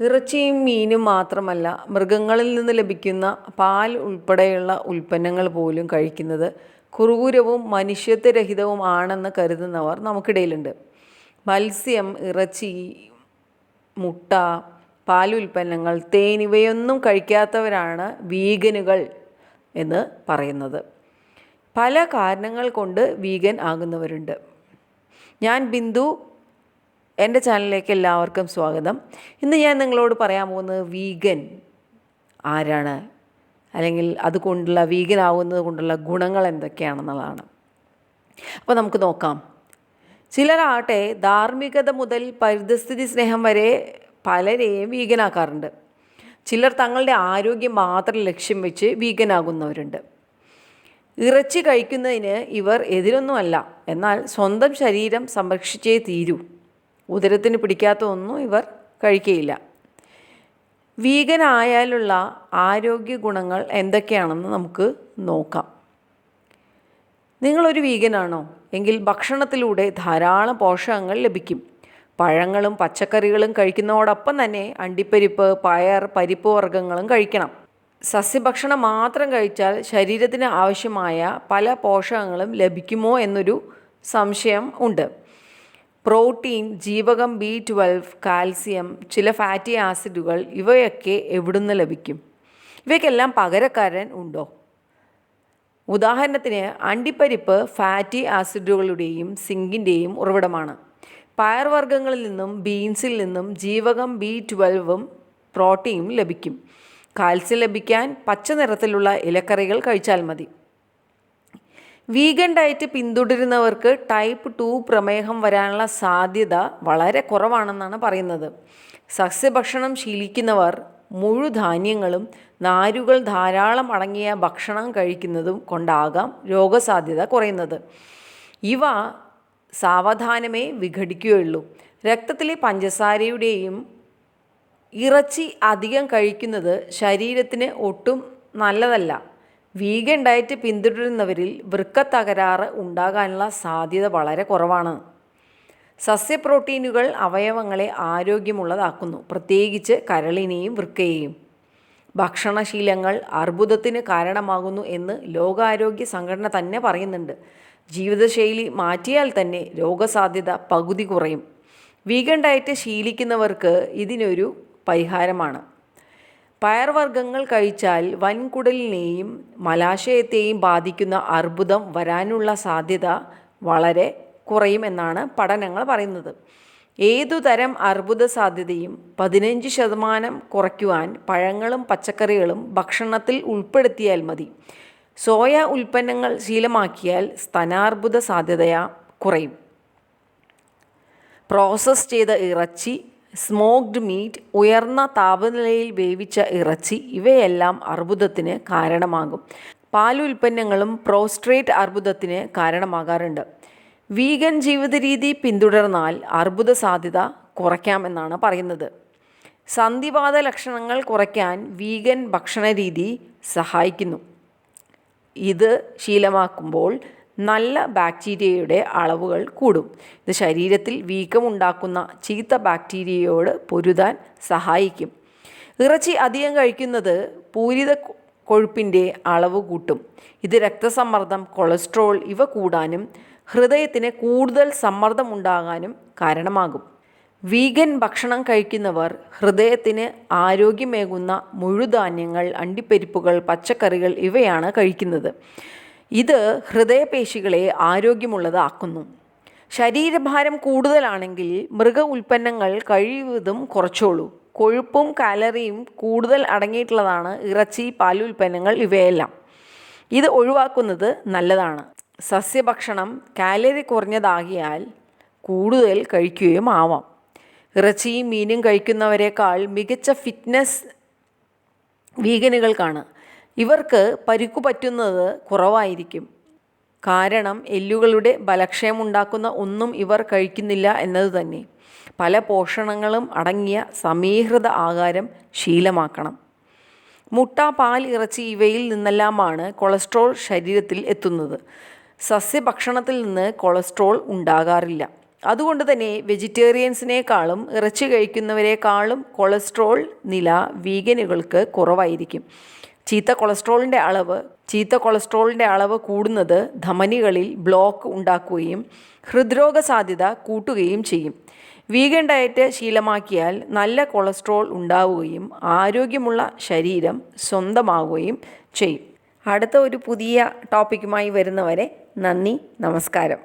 ഇറച്ചിയും മീനും മാത്രമല്ല, മൃഗങ്ങളിൽ നിന്ന് ലഭിക്കുന്ന പാൽ ഉൾപ്പെടെയുള്ള ഉൽപ്പന്നങ്ങൾ പോലും കഴിക്കുന്നത് ക്രൂരവും മനുഷ്യത്വരഹിതവും ആണെന്ന് കരുതുന്നവർ നമുക്കിടയിലുണ്ട്. മത്സ്യം, ഇറച്ചി, മുട്ട, പാലുൽപ്പന്നങ്ങൾ, തേൻ ഇവയൊന്നും കഴിക്കാത്തവരാണ് വീഗനുകൾ എന്ന് പറയുന്നത്. പല കാരണങ്ങൾ കൊണ്ട് വീഗൻ ആകുന്നവരുണ്ട്. ഞാൻ ബിന്ദു. എൻ്റെ ചാനലിലേക്ക് എല്ലാവർക്കും സ്വാഗതം. ഇന്ന് ഞാൻ നിങ്ങളോട് പറയാൻ പോകുന്നത് വീഗൻ ആരാണ്, അല്ലെങ്കിൽ അതുകൊണ്ടുള്ള വീഗൻ ആവുന്നത് കൊണ്ടുള്ള ഗുണങ്ങൾ എന്തൊക്കെയാണെന്നുള്ളതാണ്. അപ്പോൾ നമുക്ക് നോക്കാം. ചിലരാകട്ടെ ധാർമ്മികത മുതൽ പരിസ്ഥിതി സ്നേഹം വരെ പലരെയും വീഗനാക്കാറുണ്ട്. ചിലർ തങ്ങളുടെ ആരോഗ്യം മാത്രം ലക്ഷ്യം വെച്ച് വീഗനാകുന്നവരുണ്ട്. ഇറച്ചി കഴിക്കുന്നതിന് ഇവർ എതിരൊന്നുമല്ല, എന്നാൽ സ്വന്തം ശരീരം സംരക്ഷിച്ചേ തീരൂ. ഉദരത്തിന് പിടിക്കാത്ത ഒന്നും ഇവർ കഴിക്കുകയില്ല. വീഗൻ ആയാലുള്ള ആരോഗ്യ ഗുണങ്ങൾ എന്തൊക്കെയാണെന്ന് നമുക്ക് നോക്കാം. നിങ്ങളൊരു വീഗനാണോ എങ്കിൽ ഭക്ഷണത്തിലൂടെ ധാരാളം പോഷകങ്ങൾ ലഭിക്കും. പഴങ്ങളും പച്ചക്കറികളും കഴിക്കുന്നതോടൊപ്പം തന്നെ അണ്ടിപ്പരിപ്പ്, പയർ, പരിപ്പ് വർഗ്ഗങ്ങളും കഴിക്കണം. സസ്യഭക്ഷണം മാത്രം കഴിച്ചാൽ ശരീരത്തിന് ആവശ്യമായ പല പോഷകങ്ങളും ലഭിക്കുമോ എന്നൊരു സംശയം ഉണ്ട്. പ്രോട്ടീൻ, ജീവകം B12, കാൽസ്യം, ചില ഫാറ്റി ആസിഡുകൾ ഇവയൊക്കെ എവിടുന്ന് ലഭിക്കും? ഇവയ്ക്കെല്ലാം പകരക്കാരൻ ഉണ്ടോ? ഉദാഹരണത്തിന് അണ്ടിപ്പരിപ്പ് ഫാറ്റി ആസിഡുകളുടെയും സിങ്കിൻ്റെയും ഉറവിടമാണ്. പയർവർഗ്ഗങ്ങളിൽ നിന്നും ബീൻസിൽ നിന്നും ജീവകം B12ഉം പ്രോട്ടീനും ലഭിക്കും. കാൽസ്യം ലഭിക്കാൻ പച്ച നിറത്തിലുള്ള ഇലക്കറികൾ കഴിച്ചാൽ മതി. വീഗൻ ഡയറ്റ് പിന്തുടരുന്നവർക്ക് ടൈപ്പ് 2 പ്രമേഹം വരാനുള്ള സാധ്യത വളരെ കുറവാണെന്നാണ് പറയുന്നത്. സസ്യഭക്ഷണം ശീലിക്കുന്നവർ മുഴുധാന്യങ്ങളും നാരുകൾ ധാരാളം അടങ്ങിയ ഭക്ഷണം കഴിക്കുന്നതും കൊണ്ടാകാം രോഗസാധ്യത കുറയുന്നത്. ഇവ സാവധാനമേ വിഘടിക്കുകയുള്ളൂ. രക്തത്തിലെ പഞ്ചസാരയുടെയും ഇറച്ചി അധികം കഴിക്കുന്നത് ശരീരത്തിന് ഒട്ടും നല്ലതല്ല. വീഗൻ ഡയറ്റ് പിന്തുടരുന്നവരിൽ വൃക്ക തകരാറ് ഉണ്ടാകാനുള്ള സാധ്യത വളരെ കുറവാണ്. സസ്യപ്രോട്ടീനുകൾ അവയവങ്ങളെ ആരോഗ്യമുള്ളതാക്കുന്നു, പ്രത്യേകിച്ച് കരളിനെയും വൃക്കയെയും. ഭക്ഷണശീലങ്ങൾ അർബുദത്തിന് കാരണമാകുന്നു എന്ന് ലോകാരോഗ്യ സംഘടന തന്നെ പറയുന്നുണ്ട്. ജീവിതശൈലി മാറ്റിയാൽ തന്നെ രോഗസാധ്യത പകുതി കുറയും. വീഗൻ ഡയറ്റ് ശീലിക്കുന്നവർക്ക് ഇതിനൊരു പരിഹാരമാണ്. പയർവർഗ്ഗങ്ങൾ കഴിച്ചാൽ വൻകുടലിനെയും മലാശയത്തെയും ബാധിക്കുന്ന അർബുദം വരാനുള്ള സാധ്യത വളരെ കുറയുമെന്നാണ് പഠനങ്ങൾ പറയുന്നത്. ഏതുതരം അർബുദ സാധ്യതയും 15% കുറയ്ക്കുവാൻ പഴങ്ങളും പച്ചക്കറികളും ഭക്ഷണത്തിൽ ഉൾപ്പെടുത്തിയാൽ മതി. സോയ ഉൽപ്പന്നങ്ങൾ ശീലമാക്കിയാൽ സ്തനാർബുദ സാധ്യത കുറയും. പ്രോസസ് ചെയ്ത ഇറച്ചി, സ്മോക്ഡ് മീറ്റ്, ഉയർന്ന താപനിലയിൽ വേവിച്ച ഇറച്ചി ഇവയെല്ലാം അർബുദത്തിന് കാരണമാകും. പാലുൽപ്പന്നങ്ങളും പ്രോസ്ട്രേറ്റ് അർബുദത്തിന് കാരണമാകാറുണ്ട്. വീഗൻ ജീവിത രീതി പിന്തുടർന്നാൽ അർബുദ സാധ്യത കുറയ്ക്കാമെന്നാണ് പറയുന്നത്. സന്ധിവാത ലക്ഷണങ്ങൾ കുറയ്ക്കാൻ വീഗൻ ഭക്ഷണരീതി സഹായിക്കുന്നു. ഇത് ശീലമാക്കുമ്പോൾ നല്ല ബാക്ടീരിയയുടെ അളവുകൾ കൂടും. ഇത് ശരീരത്തിൽ വീക്കമുണ്ടാക്കുന്ന ചീത്ത ബാക്ടീരിയയോട് പൊരുതാൻ സഹായിക്കും. ഇറച്ചി അധികം കഴിക്കുന്നത് പൂരിത കൊഴുപ്പിൻ്റെ അളവ് കൂട്ടും. ഇത് രക്തസമ്മർദ്ദം, കൊളസ്ട്രോൾ ഇവ കൂടാനും ഹൃദയത്തിന് കൂടുതൽ സമ്മർദ്ദമുണ്ടാകാനും കാരണമാകും. വീഗൻ ഭക്ഷണം കഴിക്കുന്നവർ ഹൃദയത്തിന് ആരോഗ്യമേകുന്ന മുഴുധാന്യങ്ങൾ, അണ്ടിപ്പരിപ്പുകൾ, പച്ചക്കറികൾ ഇവയാണ് കഴിക്കുന്നത്. ഇത് ഹൃദയപേശികളെ ആരോഗ്യമുള്ളതാക്കുന്നു. ശരീരഭാരം കൂടുതലാണെങ്കിൽ മൃഗ ഉൽപ്പന്നങ്ങൾ കഴിവതും കുറച്ചോളൂ. കൊഴുപ്പും കാലറിയും കൂടുതൽ അടങ്ങിയിട്ടുള്ളതാണ് ഇറച്ചി, പാലുൽപ്പന്നങ്ങൾ ഇവയെല്ലാം. ഇത് ഒഴിവാക്കുന്നത് നല്ലതാണ്. സസ്യഭക്ഷണം കാലറി കുറഞ്ഞതാകിയാൽ കൂടുതൽ കഴിക്കുകയും ആവാം. ഇറച്ചിയും മീനും കഴിക്കുന്നവരെക്കാൾ മികച്ച ഫിറ്റ്നസ് വീഗനുകൾക്കാണ്. ഇവർക്ക് പരിക്കു പറ്റുന്നത് കുറവായിരിക്കും. കാരണം എല്ലുകളുടെ ബലക്ഷയമുണ്ടാക്കുന്ന ഒന്നും ഇവർ കഴിക്കുന്നില്ല എന്നത് തന്നെ. പല പോഷണങ്ങളും അടങ്ങിയ സമീകൃത ആഹാരം ശീലമാക്കണം. മുട്ട, പാൽ, ഇറച്ചി ഇവയിൽ നിന്നെല്ലാമാണ് കൊളസ്ട്രോൾ ശരീരത്തിൽ എത്തുന്നത്. സസ്യഭക്ഷണത്തിൽ നിന്ന് കൊളസ്ട്രോൾ ഉണ്ടാകാറില്ല. അതുകൊണ്ട് തന്നെ വെജിറ്റേറിയൻസിനേക്കാളും ഇറച്ചി കഴിക്കുന്നവരെക്കാളും കൊളസ്ട്രോൾ നില വീഗനുകൾക്ക് കുറവായിരിക്കും. ചീത്ത കൊളസ്ട്രോളിൻ്റെ അളവ് കൂടുന്നത് ധമനികളിൽ ബ്ലോക്ക് ഉണ്ടാക്കുകയും ഹൃദ്രോഗ സാധ്യത കൂട്ടുകയും ചെയ്യും. വീഗൻ ഡയറ്റ് ശീലമാക്കിയാൽ നല്ല കൊളസ്ട്രോൾ ഉണ്ടാവുകയും ആരോഗ്യമുള്ള ശരീരം സ്വന്തമാവുകയും ചെയ്യും. അടുത്ത ഒരു പുതിയ ടോപ്പിക്കുമായി വരുന്നവരെ നന്ദി, നമസ്കാരം.